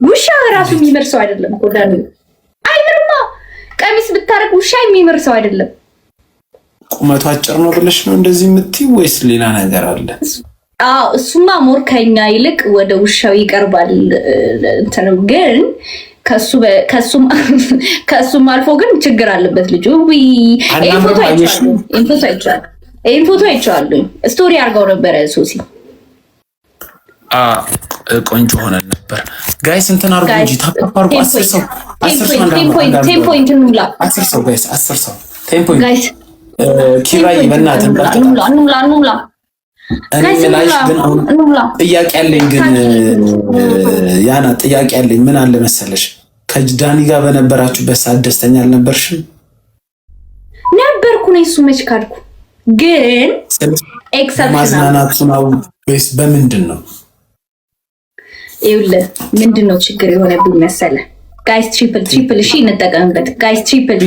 ውሻ ራሱ የሚመር ሰው አይደለም እኮ ዳኒ። አይምርማ ቀሚስ ብታረግ ውሻ የሚመር ሰው አይደለም። ቁመቱ አጭር ነው ብለሽ ነው እንደዚህ የምትይው ወይስ ሌላ ነገር አለ? እሱማ ሞር ከኛ ይልቅ ወደ ውሻው ይቀርባል። እንትንም ግን ከሱም አልፎ ግን ችግር አለበት ልጁ። ፎቶ አይቼዋለሁ። ስቶሪ አድርገው ነበረ ሶሲ። ቆንጆ ሆነ ነበር። ጋይስ እንትን አርጉ እንጂ ታፓርኩ 10 ሰው 10 ፖይንት እንሙላ። 10 ሰው ጋይስ 10 ሰው 10 ፖይንት ጋይስ። ኪራይ በእናትህ እንሙላ። እኔ ላይሽ ግን አሁን ጥያቄ አለኝ። ግን ያና ጥያቄ አለኝ። ምን አለ መሰለሽ ከዳኒ ጋር በነበራችሁበት ሰዓት ደስተኛ አልነበርሽም? ነበርኩ ነው። እሱ መች ካድኩ። ግን ኤክሰፕሽናል ማዝናናቱ ነው ወይስ በምንድን ነው? ይኸውልህ ምንድን ነው ችግር የሆነብኝ መሰለህ? ጋይስ ትሪፕል እሺ እንጠቀምበት። ጋይስ ትሪፕል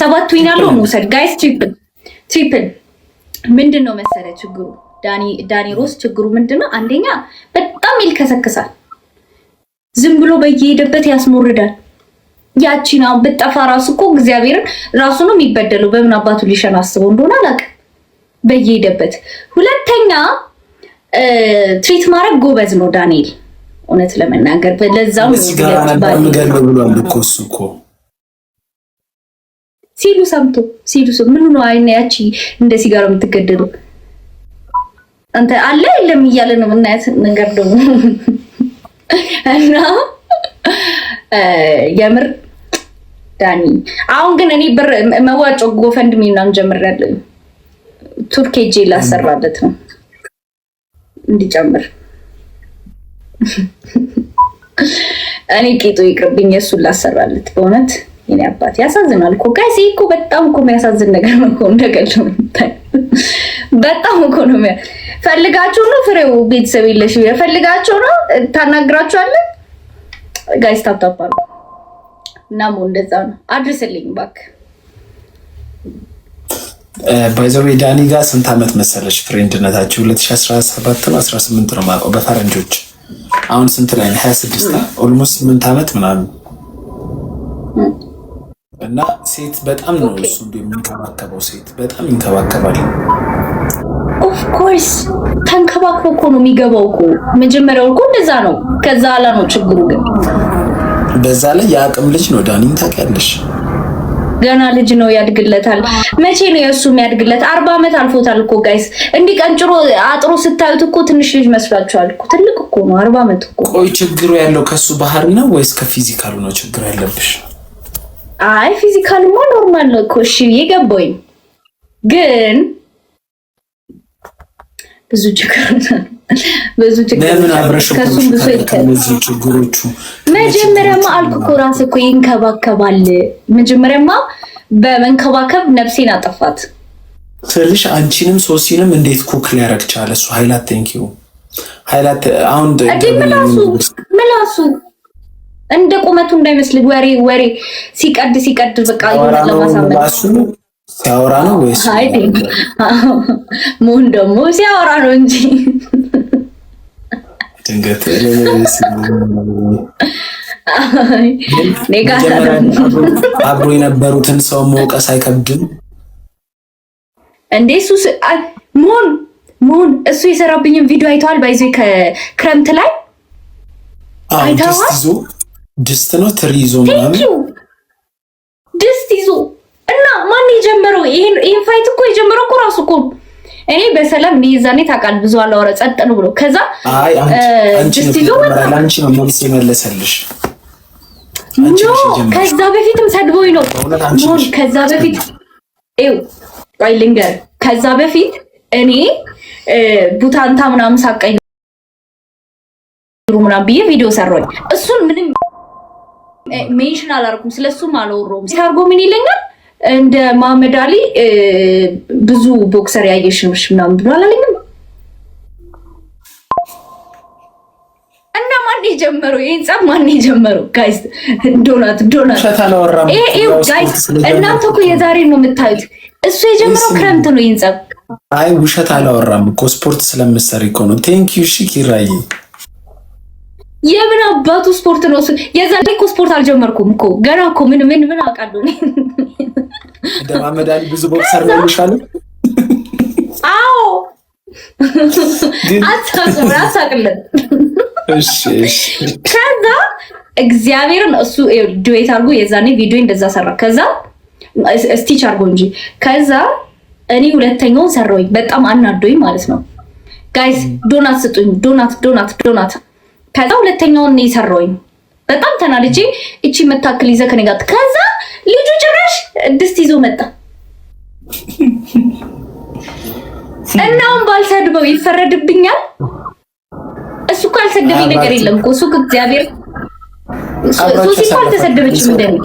7 ዊን አለው መውሰድ። ጋይስ ትሪፕል ምንድን ነው መሰለህ ችግሩ? ዳኒ ሮስ ችግሩ ምንድነው? አንደኛ በጣም ይልከሰክሳል። ዝም ብሎ በየሄደበት ያስሞርዳል። ያቺን አሁን በጠፋ ራሱ እኮ እግዚአብሔርን ራሱ ነው የሚበደለው። በምን አባቱ ሊሸና አስበው እንደሆነ አላውቅም። በየሄደበት ሁለተኛ ትሪት ማድረግ ጎበዝ ነው ዳንኤል፣ እውነት ለመናገር ለዛው ነው ብሏል እኮ እሱ እኮ ሲሉ ምን ነው አይነ ያቺ እንደ ሲጋራ የምትገደለው አንተ አለ የለም እያለ ነው እናያት ነገር ደግሞ እና የምር ዳኒ አሁን ግን እኔ ብር መዋጮ ጎፈንድሚ ምናምን ጀምሬያለሁ። ቱርክ ሄጄ ላሰራለት ነው እንዲጨምር። እኔ ቂጡ ይቅርብኝ እሱን ላሰራለት። በእውነት የኔ አባት ያሳዝናል እኮ ጋይስ። እኮ በጣም እኮ የሚያሳዝን ነገር ነው እኮ እንደቀልድ ነው። በጣም እኮ ነው ፈልጋችሁ ነው ፍሬው ቤተሰብ የለሽ ፈልጋችሁ ነው ታናግራችኋለን ጋይስ። ታጣጣሉ እና ሞ እንደዛ ነው። አድርስልኝ እባክህ። ባይዘው ዳኒ ጋር ስንት አመት መሰለሽ ፍሬንድነታችሁ? 2017 ነው 18 ነው ማለት በፈረንጆች። አሁን ስንት ላይ ነው? 26 ኦልሞስት 8 አመት ምናምን። እና ሴት በጣም ነው እሱ እንደሚንከባከበው ሴት በጣም ይንከባከባል። ኦፍ ኮርስ ተንከባክቦ እኮ ነው የሚገባው እኮ። መጀመሪያው እኮ እንደዛ ነው። ከዛ ኋላ ነው ችግሩ። ግን በዛ ላይ የአቅም ልጅ ነው ዳኒን ታውቂያለሽ። ገና ልጅ ነው ያድግለታል። መቼ ነው የሱ የሚያድግለት? 40 አመት አልፎታል እኮ ጋይስ። እንዲህ ቀንጭሮ አጥሮ ስታዩት እኮ ትንሽ ልጅ መስሏችኋል እኮ። ትልቅ እኮ ነው 40 አመት እኮ። ቆይ ችግሩ ያለው ከሱ ባህሪ ነው ወይስ ከፊዚካሉ ነው ችግር ያለብሽ? አይ ፊዚካልማ ኖርማል ነው እኮ። እሺ የገባኝ ግን ብዙ ችግር ለምን አብረሽ ከነዚህ ችግሮቹ መጀመሪያማ አልኩ እኮ ራስ እኮ ይንከባከባል። መጀመሪያማ በመንከባከብ ነፍሴን አጠፋት ስልሽ አንቺንም ሶሲንም እንዴት ኩክ ሊያረግ ቻለ እሱ? ሃይላት ቴንክ ዩ ሃይላት። አሁን ምላሱ እንደ ቁመቱ እንዳይመስል ወሬ ሲቀድ በቃ ይሆናል ለማሳመን ሲያወራ ነው ወይስ? አይ ሞን ደግሞ ሲያወራ ነው እንጂ ድንገት አብሮ የነበሩትን ሰው መውቀስ አይከብድም እንዴ? እሱ ሞን እሱ የሰራብኝን ቪዲዮ አይተዋል? ባይዜ ከክረምት ላይ አይተዋል። ድስት ነው ትሪ ይዞ ምናምን ድስት ይዞ እና ማን የጀመረው ይሄን ፋይት እኮ የጀመረው እኮ ራሱ እኮ። እኔ በሰላም ሊዛኔ ታውቃል ብዙ አላወራ ጸጥ ነው ብሎ ከዛ አንቺ ነው ሞልስ የመለሰልሽ። ከዛ በፊትም ሰድቦኝ ነው ሞን። ከዛ በፊት ቆይ ልንገር፣ ከዛ በፊት እኔ ቡታንታ ምናምን ሳቀኝ ምናምን ብዬ ቪዲዮ ሰራኝ። እሱን ምንም ሜንሽን አላደረኩም፣ ስለሱም አላወራሁም። ሲያርጎ ምን ይለኛል እንደ መሐመድ አሊ ብዙ ቦክሰር ያየሽምሽ ምናምን ብሎ አላለኝም። እና ማን የጀመረው ይሄን ጸብ? ማን የጀመረው ጋይስ? ዶናት ጋይስ፣ እናንተ እኮ የዛሬ ነው የምታዩት። እሱ የጀመረው ክረምት ነው ይሄን ጸብ። አይ ውሸት አላወራም እኮ ስፖርት ስለምትሰሪ እኮ ነው። ቴንክ ዩ ሺ ኪራይ የምን አባቱ ስፖርት ነው? የዛኔ እኮ ስፖርት አልጀመርኩም እኮ ገና እኮ ምን አውቃለሁ። ደማመዳሊ ብዙ ቦክሰር ነው ይሻሉ። አዎ አታውቅልን። እሺ ከዛ እግዚአብሔርን እሱ ዱዌት አድርጎ የዛኔ ቪዲዮ እንደዛ ሰራ። ከዛ ስቲች አድርጎ እንጂ ከዛ እኔ ሁለተኛውን ሰራሁኝ። በጣም አናዶኝ ማለት ነው። ጋይስ ዶናት ስጡኝ፣ ዶናት። ከዛ ሁለተኛውን ነው የሰራሁኝ። በጣም ተናድጄ እቺ መታከል ይዘህ ከኔ ጋር። ከዛ ልጁ ጭራሽ ድስት ይዞ መጣ። እናውን ባልሰድበው ይፈረድብኛል። እሱ እኮ አልሰደበኝ ነገር የለም እኮ እሱ እግዚአብሔር ሶሲ እኮ አልተሰደበችም። እንደኔ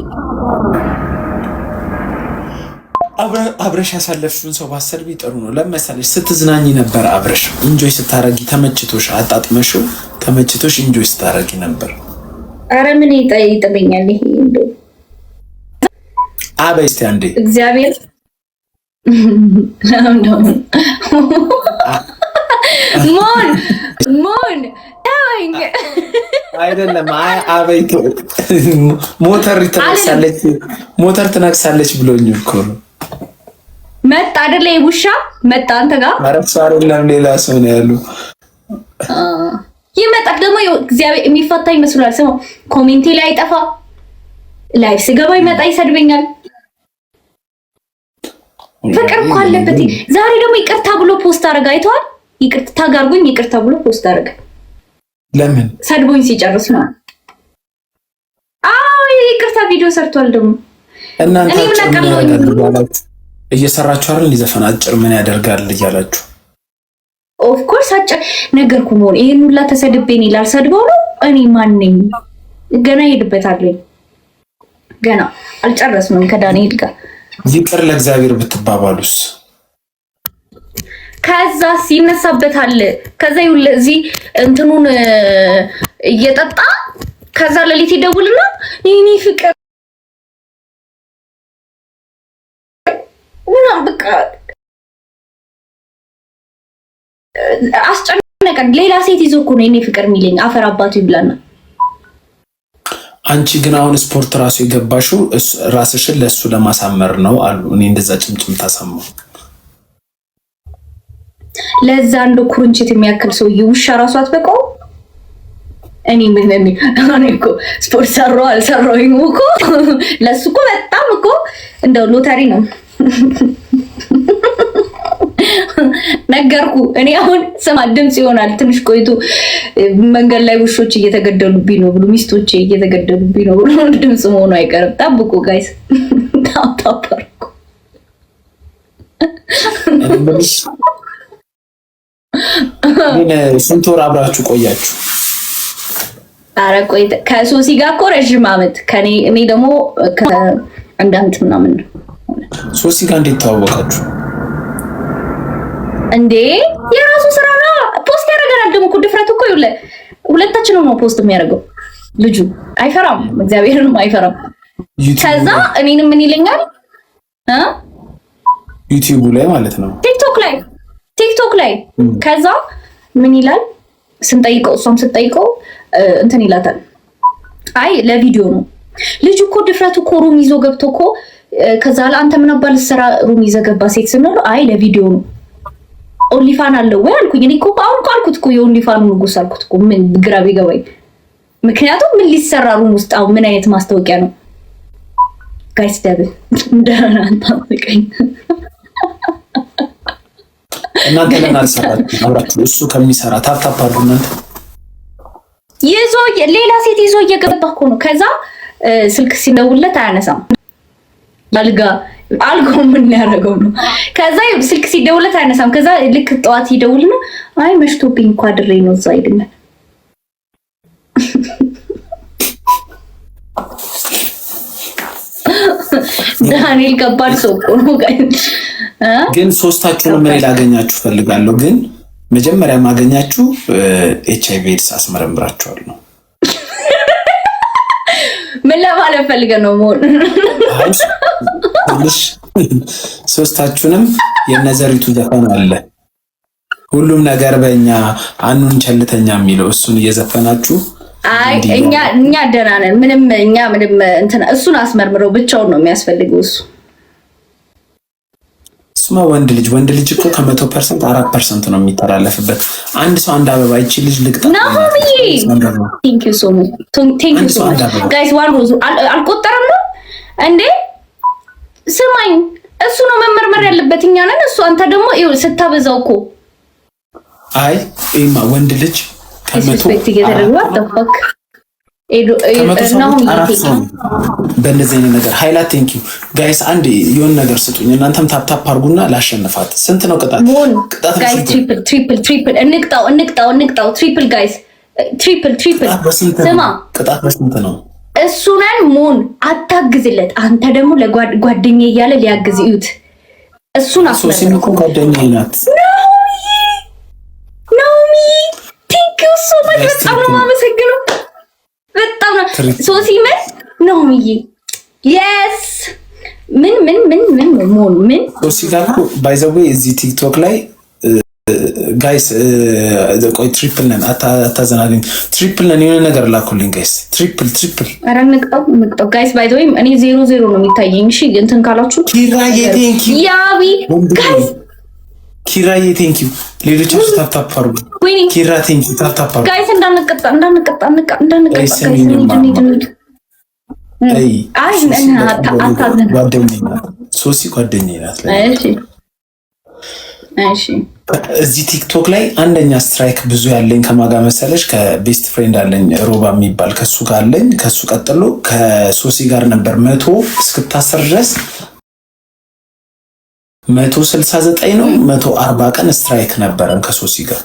አብረሽ ያሳለፍሽውን ሰው ባሰድቢ ጥሩ ነው። ለምሳሌ ስትዝናኝ ነበር፣ አብረሽ ኢንጆይ ስታረጊ ተመችቶሽ አጣጥመሽው ተመችቶሽ ኢንጆይ ስታረጊ ነበር። አረ ምን ይጠይጥልኛል ይሄ እንደው አበይ እስቲ አንዴ እግዚአብሔር ሞን አይደለም። አበይ ሞተር ትነክሳለች ብሎኝ እኮ ነው። መጣ አይደለ? ውሻ መጣ አንተ ጋር ማረፍሳ አይደለም ሌላ ሰው ነው ያሉ። ይመጣል ደግሞ እግዚአብሔር የሚፈታ ይመስላል። ስሙ ኮሜንቴ ላይ አይጠፋ፣ ላይፍ ስገባ ይመጣ ይሰድበኛል። ፍቅር እኮ አለበት። ዛሬ ደግሞ ይቅርታ ብሎ ፖስት አደረገ። አይተዋል? ይቅርታ ጋርጉኝ ይቅርታ ብሎ ፖስት አደረገ። ለምን ሰድቦኝ ሲጨርስ ነው። አዎ ይቅርታ ቪዲዮ ሰርቷል። ደግሞ እናንተ እየሰራችሁ አይደል? ሊዘፈን አጭር ምን ያደርጋል እያላችሁ ኦፍ ኮርስ አጭር ነገርኩ። ሞን ይሄን ሁላ ተሰድቤኝ ይላል። ሰድበው ነው እኔ ማን ነኝ? ገና ሄድበታለሁ። ገና አልጨረስንም ከዳንኤል ጋር። ይቅር ለእግዚአብሔር ብትባባሉስ? ከዛ ሲነሳበታል። ከዛ ይውል እዚህ እንትኑን እየጠጣ ከዛ ለሊት ይደውልና የኔ ፍቅር ምናምን በቃ አስጨነቀን። ሌላ ሴት ይዞ እኮ ነው የኔ ፍቅር የሚለኝ። አፈር አባቱ ይብላና። አንቺ ግን አሁን ስፖርት ራሱ የገባሽው ራስሽን ለሱ ለማሳመር ነው አሉ። እኔ እንደዛ ጭምጭም ታሰማው። ለዛ እንደ ኩርንችት የሚያክል ሰውዬ ውሻ ራሱ አትበቃው። እኔ እኮ ስፖርት ሰራው አልሰራውም እኮ ለሱ እኮ በጣም እኮ እንደው ሎተሪ ነው። ነገርኩ። እኔ አሁን ስማ ድምጽ ይሆናል ትንሽ ቆይቶ መንገድ ላይ ውሾች እየተገደሉብኝ ነው ብሎ ሚስቶቼ እየተገደሉብኝ ነው ብሎ ድምጽ መሆኑ አይቀርም። ጠብቁ ጋይስ። ታጣጣርኩ ግን ስንት ወር አብራችሁ ቆያችሁ? ኧረ ቆይ ከሶሲ ጋር እኮ ረዥም ዓመት እኔ ደግሞ ከአንድ ዓመት ምናምን ነው። ሶሲ ጋር እንዴት ተዋወቃችሁ እንዴ? የራሱ ስራ ነው። ፖስት ያደርገናል ደግሞ እኮ ድፍረት እኮ ይኸውልህ፣ ሁለታችንም ነው ፖስት የሚያደርገው። ልጁ አይፈራም፣ እግዚአብሔርንም አይፈራም። ከዛ እኔንም ምን ይለኛል ዩቲዩብ ላይ ማለት ነው፣ ቲክቶክ ላይ ከዛ ምን ይላል ስንጠይቀው፣ እሷም ስትጠይቀው እንትን ይላታል። አይ ለቪዲዮ ነው። ልጁ እኮ ድፍረቱ እኮ ሩም ይዞ ገብቶ እኮ ከዛ ለአንተ ምን አባል ሰራ ሩም ይዘ ገባ ሴት ስንል አይ ለቪዲዮ ነው። ኦንሊፋን አለው ወይ አልኩኝ። እኔ እኮ አሁን አልኩት እኮ የኦንሊፋን ንጉስ አልኩት እኮ ምን ግራ ቢገባኝ። ምክንያቱም ምን ሊሰራ ሩም ውስጥ አሁን ምን አይነት ማስታወቂያ ነው? ጋይስ ደብል እንደና አንታውቀኝ እናንተ ለምን አልሰራችሁ? አብራችሁ እሱ ከሚሰራ ታፕታፕ አድርጉ እናንተ። ይዞ ሌላ ሴት ይዞ እየገባ እኮ ነው። ከዛ ስልክ ሲደውልለት አያነሳም። አልጋው ምን ያደርገው ነው? ከዛ ስልክ ሲደውልለት አያነሳም። ከዛ ልክ ጠዋት ይደውልና አይ መሽቶብኝ እኮ አድሬ ነው እዛ ይድናል። ዳንኤል ከባድ ሰው እኮ ነው። ግን ሶስታችሁንም ምን ላገኛችሁ ፈልጋለሁ። ግን መጀመሪያ ማገኛችሁ HIV ኤድስ አስመረምራችኋለሁ። ምን ለማለት ፈልገህ ነው? ሞን ሶስታችሁንም የነዘሪቱ ዘፈን አለ ሁሉም ነገር በእኛ አኑን ቸልተኛ የሚለው እሱን እየዘፈናችሁ አይ እኛ ደህና ነን። ምንም እንትን እሱን አስመርምረው ብቻውን ነው የሚያስፈልገው እሱ። እሱማ ወንድ ልጅ እኮ ከ100% 4% ነው የሚተላለፍበት። አንድ ሰው አንድ አበባ ይቺ ልጅ ልቅጣ ነው። ቴንክ ዩ ሶ ማች ጋይስ። ዋን ሮዝ አልቆጠረም ነው እንዴ? ስማኝ፣ እሱ ነው መመርመር ያለበት፣ እኛ ነን። እሱ አንተ ደግሞ ይኸው ስታበዛው እኮ። አይ ይማ ወንድ ልጅ ሪስፔክት እየተደረገ አጥፋክ በእንደዚህ አይነት ነገር ሃይላይት ቴንክ ዩ ጋይስ። አንድ የሆነ ነገር ስጡኝ እናንተም ታፕታፕ አድርጉና ላሸንፋት። ስንት ነው ቅጣት? ጋይስ ትሪፕል እንቅጣው ትሪፕል ጋይስ ትሪፕል ስማ፣ ቅጣት በስንት ነው? እሱናን ሞን አታግዝለት። አንተ ደግሞ ለጓደኛዬ እያለ ሊያግዝ እዩት። እሱን ሶሲም እኮ ጓደኛዬ ናት። ናኦሚ ቴንክ ዩ ሶ ማች። በጣም ነው የማመሰግነው። በጣም ነው ሶሲ ምን ናኦሚዬ የስ ምን ሞን ምን ሶሲ ጋር እኮ ባይ ዘ ዌይ እዚህ ቲክቶክ ላይ ጋይስ ቆይ ትሪፕል ነን አታዘናግኝ። ትሪፕል ነን የሆነ ነገር ላኩልኝ ጋይስ። ትሪፕል ኧረ እንቅጣው ጋይስ። ባይ ዘ ዌይ እኔ 0-0 ነው የሚታየኝ። እሺ እንትን ካላችሁ ኪራዬ ቴንክ ዩ ያቢ ጋይስ ኪራዬ ቴንክ ዩ። ሌሎቻችሁ ታፕታፕ አድርጉ። ኪራ ቴንክ ዩ ታፕታፕ አድርጉ ጋይስ። እንዳንቀጣ ጋይስ። አይ ሶሲ ጓደኛዬ ናት። እሺ እዚህ ቲክቶክ ላይ አንደኛ ስትራይክ ብዙ ያለኝ ከማጋ መሰለሽ ከቤስት ፍሬንድ አለኝ ሮባ የሚባል ከሱ ጋር አለኝ። ከሱ ቀጥሎ ከሶሲ ጋር ነበር 100 እስክታሰር ድረስ 169 ነው 140 ቀን ስትራይክ ነበረን ከሶሲ ጋር።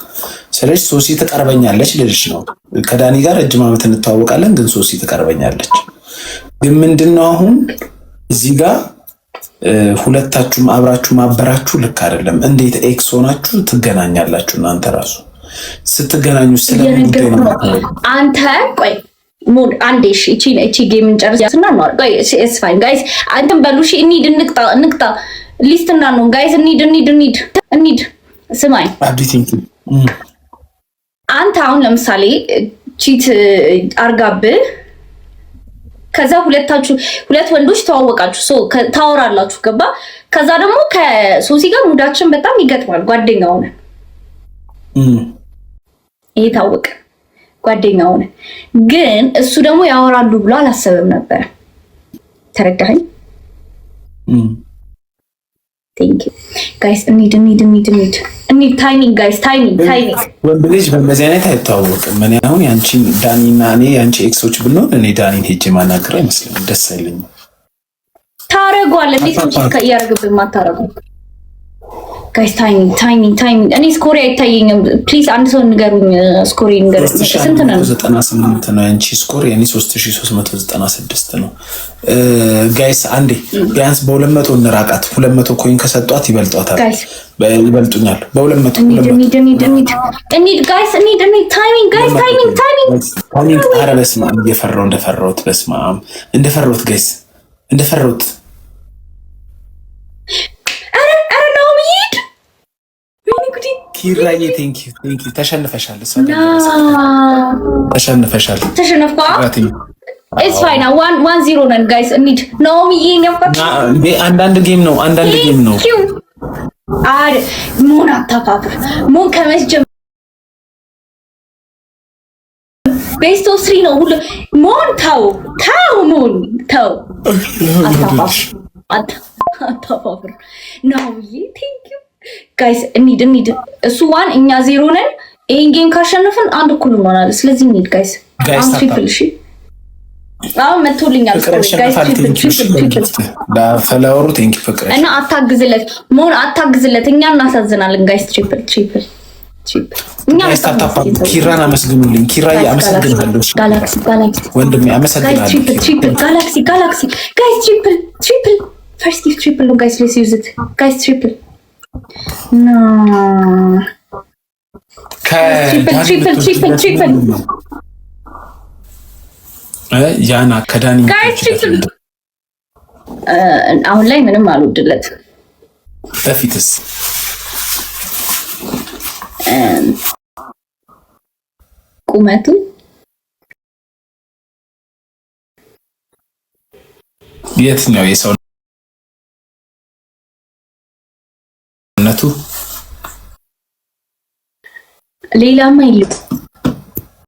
ስለዚህ ሶሲ ትቀርበኛለች ልልሽ ነው። ከዳኒ ጋር ረጅም ዓመት እንተዋወቃለን፣ ግን ሶሲ ትቀርበኛለች። ግን ምንድነው አሁን እዚህ ጋር ሁለታችሁም አብራችሁ ማበራችሁ ልክ አይደለም። እንዴት ኤክስ ሆናችሁ ትገናኛላችሁ? እናንተ ራሱ ስትገናኙ ስለምንድን ነው አንተ ቆይ ሙድ አንዴ እቺ ጌም እንጨርስና ነው። ቆይ ኢትስ ፋይን ጋይስ፣ አንተም በሉ እሺ። እንቅጣ ሊስትና ነው ጋይስ። እንሂድ ስማኝ አንተ አሁን ለምሳሌ ቺት አርጋብህ ከዛ ሁለት ወንዶች ተዋወቃችሁ ታወራላችሁ፣ ገባ? ከዛ ደግሞ ከሶሲ ጋር ሙዳችን በጣም ይገጥማል። ጓደኛ ሆነ ይሄ ታወቀ፣ ጓደኛ ሆነ። ግን እሱ ደግሞ ያወራሉ ብሎ አላሰበም ነበር። ተረዳኸኝ? ቴንክ ዩ ጋይስ። እንሂድ። ታይሚንግ ጋይስ፣ ታይሚንግ። ወንድ ልጅ በእንደዚህ አይነት አይተዋወቅም። እኔ አሁን ያንቺን ዳኒና እኔ ያንቺ ኤክሶች ብንሆን እኔ ዳኒን ሄጄ ማናገር አይመስለኝም፣ ደስ አይለኝም። ታረጓለህ። እንዴት ነው እያደረግብን ማታረጉ? ጋይስ ታይሚንግ። እኔ ስኮሪ አይታየኝም። ፕሊዝ አንድ ሰው ንገሩኝ። ስኮሪ ንገሩኝ። ስንት ነው? 98 ነው ያንቺ ስኮር፣ የኔ 3396 ነው። ጋይስ አንዴ ቢያንስ በ200 እንራቃት። 200 ኮይን ከሰጧት ይበልጧታል፣ ይበልጡኛል። በ200 እንሂድ ጋይስ፣ እንሂድ። ታይሚንግ ጋይስ፣ ታይሚንግ። ኧረ በስመ አብ እንደፈራሁት በስመ አብ እንደፈራሁት ጋይስ፣ እንደፈራሁት ኪራዬ ቴንክ ዩ ተሸንፈሻል። ተሸነፍኩ። ኢትስ ፋይን 1-0 ነን ጋይስ። እንሂድ ናኦሚዬ። አንዳንድ ጌም ነው ሞን አታፋፍር። ሞን ከመስጀም ቤስት ኦፍ 3 ነው ሁሉ። ሞን ተው ሞን ተው፣ አታፋፍር ናኦሚዬ። ቴንክ ዩ ጋይስ። እንሂድ። እሱ 1 እኛ 0 ነን። ይሄን ጌም ካሸነፍን አንድ እኩል እንሆናለን። ስለዚህ እንሂድ ጋይስ። አሁን ትሪፕል እሺ። አሁን መጥቶልኛል ጋይስ። ትሪፕል ለፈላወሩ ቴንክ ዩ ፍቅር እና አታግዝለት ሞን አታግዝለት። እኛ እናሳዝናለን ጋይስ። ትሪፕል እኛ ኪራን አመስግኑልኝ። ኪራዬ አመሰግናለሁ። ጋላክሲ ወንድሜ አመሰግናለሁ። ትሪፕል ጋላክሲ ጋይስ። ትሪፕል ፈርስት ጊፍት ትሪፕል ነው ጋይስ። ሌትስ ዩዝ ኢት ጋይስ። ትሪፕል ትሪፕል ያና ከዳኒ አሁን ላይ ምንም አልወድለት። በፊትስ ቁመቱ የትኛው የሰውነቱ ሌላማ የለም